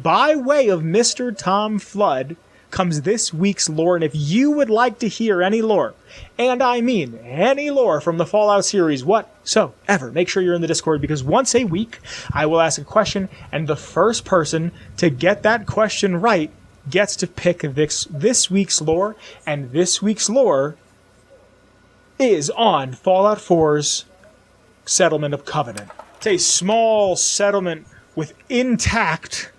by way of Mr. Tom Flood comes this week's lore, and if you would like to hear any lore, and I mean any lore from the Fallout series whatsoever, make sure you're in the Discord, because once a week I will ask a question, and the first person to get that question right gets to pick this week's lore, and this week's lore is on Fallout 4's Settlement of Covenant. It's a small settlement with intact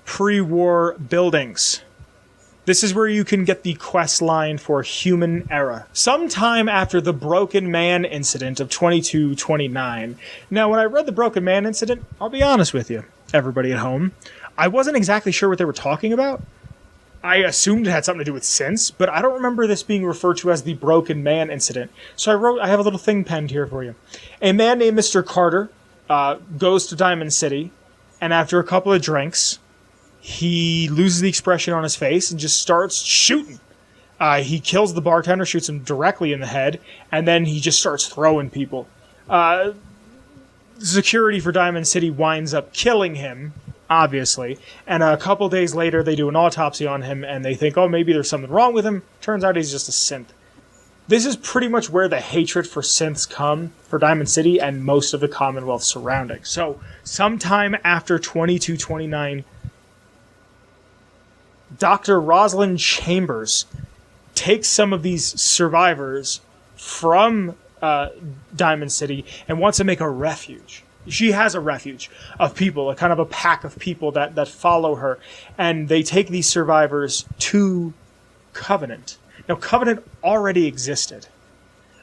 pre-war buildings. This is where you can get the quest line for Human Era. Sometime after the Broken Man incident of 2229. Now, when I read the Broken Man incident, I'll be honest with you, everybody at home, I wasn't exactly sure what they were talking about. I assumed it had something to do with synths, but I don't remember this being referred to as the Broken Man incident. So I have a little thing penned here for you. A man named Mr. Carter goes to Diamond City, and after a couple of drinks, he loses the expression on his face and just starts shooting. He kills the bartender, shoots him directly in the head, and then he just starts throwing people. Security for Diamond City winds up killing him, obviously, and a couple days later they do an autopsy on him and they think, oh, maybe there's something wrong with him. Turns out he's just a synth. This is pretty much where the hatred for synths come for Diamond City and most of the Commonwealth surrounding. So, sometime after 2229, Dr. Rosalind Chambers takes some of these survivors from Diamond City and wants to make a refuge. She has a refuge of people, a kind of a pack of people that follow her, and they take these survivors to Covenant. Now, Covenant already existed.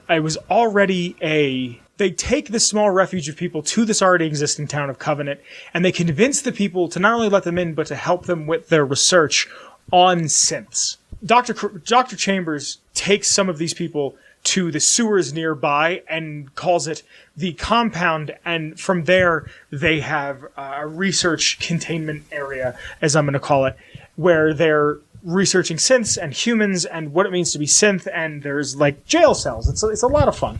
It was already they take this small refuge of people to this already existing town of Covenant, and they convince the people to not only let them in, but to help them with their research on synths. Dr. Chambers takes some of these people to the sewers nearby and calls it the compound, and from there they have a research containment area, as I'm going to call it, where they're researching synths and humans and what it means to be synth, and there's like jail cells. It's a lot of fun,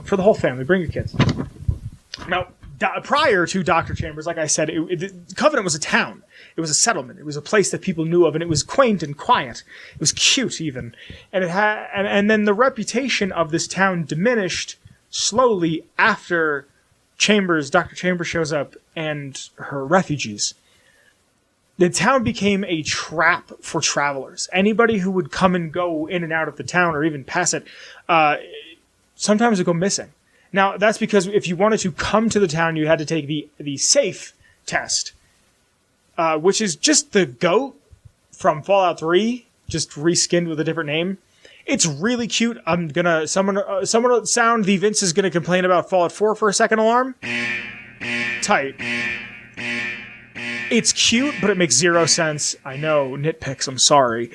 for the whole family. Bring your kids. Now, prior to Dr. Chambers, like I said, Covenant was a town. It was a settlement. It was a place that people knew of, and it was quaint and quiet. It was cute, even. And and then the reputation of this town diminished slowly after Dr. Chambers shows up and her refugees. The town became a trap for travelers. Anybody who would come and go in and out of the town or even pass it, sometimes would go missing. Now, that's because if you wanted to come to the town, you had to take the SAFE test, which is just the goat from Fallout 3, just reskinned with a different name. It's really cute. Someone sound the Vince is gonna complain about Fallout 4 for a second alarm. Tight. It's cute, but it makes zero sense. I know, nitpicks, I'm sorry.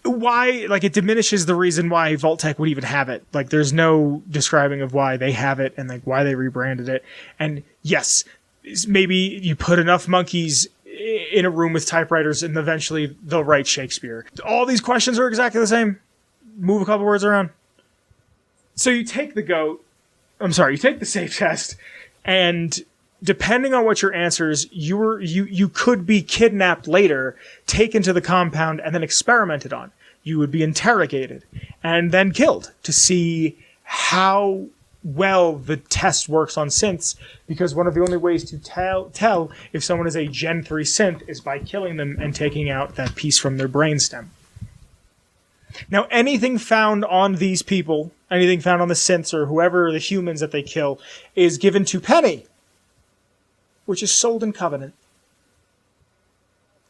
Why, it diminishes the reason why Vault-Tec would even have it. There's no describing of why they have it and, why they rebranded it. And, yes, maybe you put enough monkeys in a room with typewriters and eventually they'll write Shakespeare. All these questions are exactly the same. Move a couple words around. So you take you take the SAFE test, and depending on what your answers, you could be kidnapped later, taken to the compound, and then experimented on. You would be interrogated and then killed to see how well the test works on synths, because one of the only ways to tell if someone is a Gen 3 synth is by killing them and taking out that piece from their brainstem. Now, anything found on these people, anything found on the synths or whoever the humans that they kill, is given to Penny, which is sold in Covenant.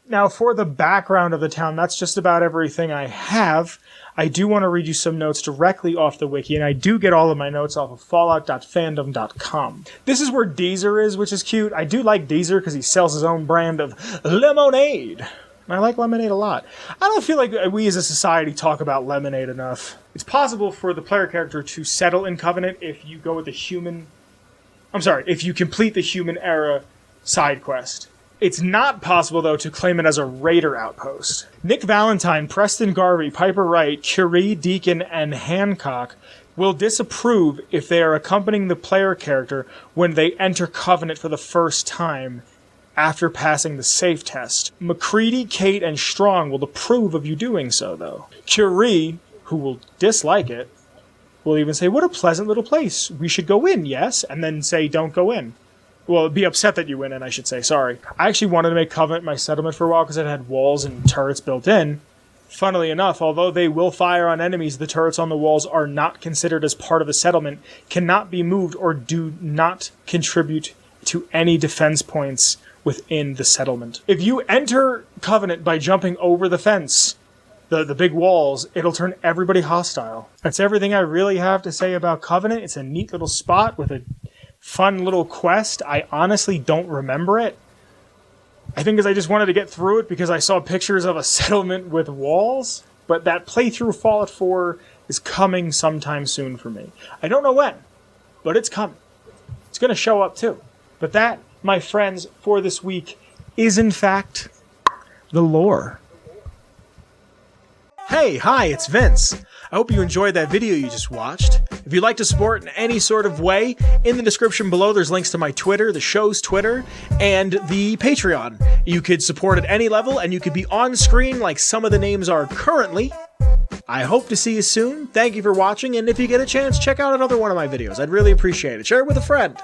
Now, for the background of the town, that's just about everything I have. I do want to read you some notes directly off the wiki, and I do get all of my notes off of fallout.fandom.com. This is where Deezer is, which is cute. I do like Deezer because he sells his own brand of lemonade. I like lemonade a lot. I don't feel like we as a society talk about lemonade enough. It's possible for the player character to settle in Covenant if you go with if you complete the Human Era side quest. It's not possible, though, to claim it as a raider outpost. Nick Valentine, Preston Garvey, Piper Wright, Curie, Deacon, and Hancock will disapprove if they are accompanying the player character when they enter Covenant for the first time after passing the safe test. MacCready, Kate, and Strong will approve of you doing so, though. Curie, who will dislike it, will even say, "What a pleasant little place. We should go in, yes?" And then say, "Don't go in." Well, be upset that you went in, I should say, sorry. I actually wanted to make Covenant my settlement for a while because it had walls and turrets built in. Funnily enough, although they will fire on enemies, the turrets on the walls are not considered as part of the settlement, cannot be moved, or do not contribute to any defense points within the settlement. If you enter Covenant by jumping over the fence, the big walls, it'll turn everybody hostile. That's everything I really have to say about Covenant. It's a neat little spot with a fun little quest. I honestly don't remember it. I think because I just wanted to get through it because I saw pictures of a settlement with walls. But that playthrough Fallout 4 is coming sometime soon for me. I don't know when, but it's coming. It's going to show up too. But that, my friends, for this week is in fact the lore. Hey, hi, it's Vince. I hope you enjoyed that video you just watched. If you'd like to support in any sort of way, in the description below there's links to my Twitter, the show's Twitter, and the Patreon. You could support at any level, and you could be on screen like some of the names are currently. I hope to see you soon. Thank you for watching, and if you get a chance, check out another one of my videos. I'd really appreciate it. Share it with a friend.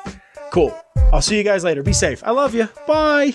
Cool. I'll see you guys later. Be safe. I love you. Bye.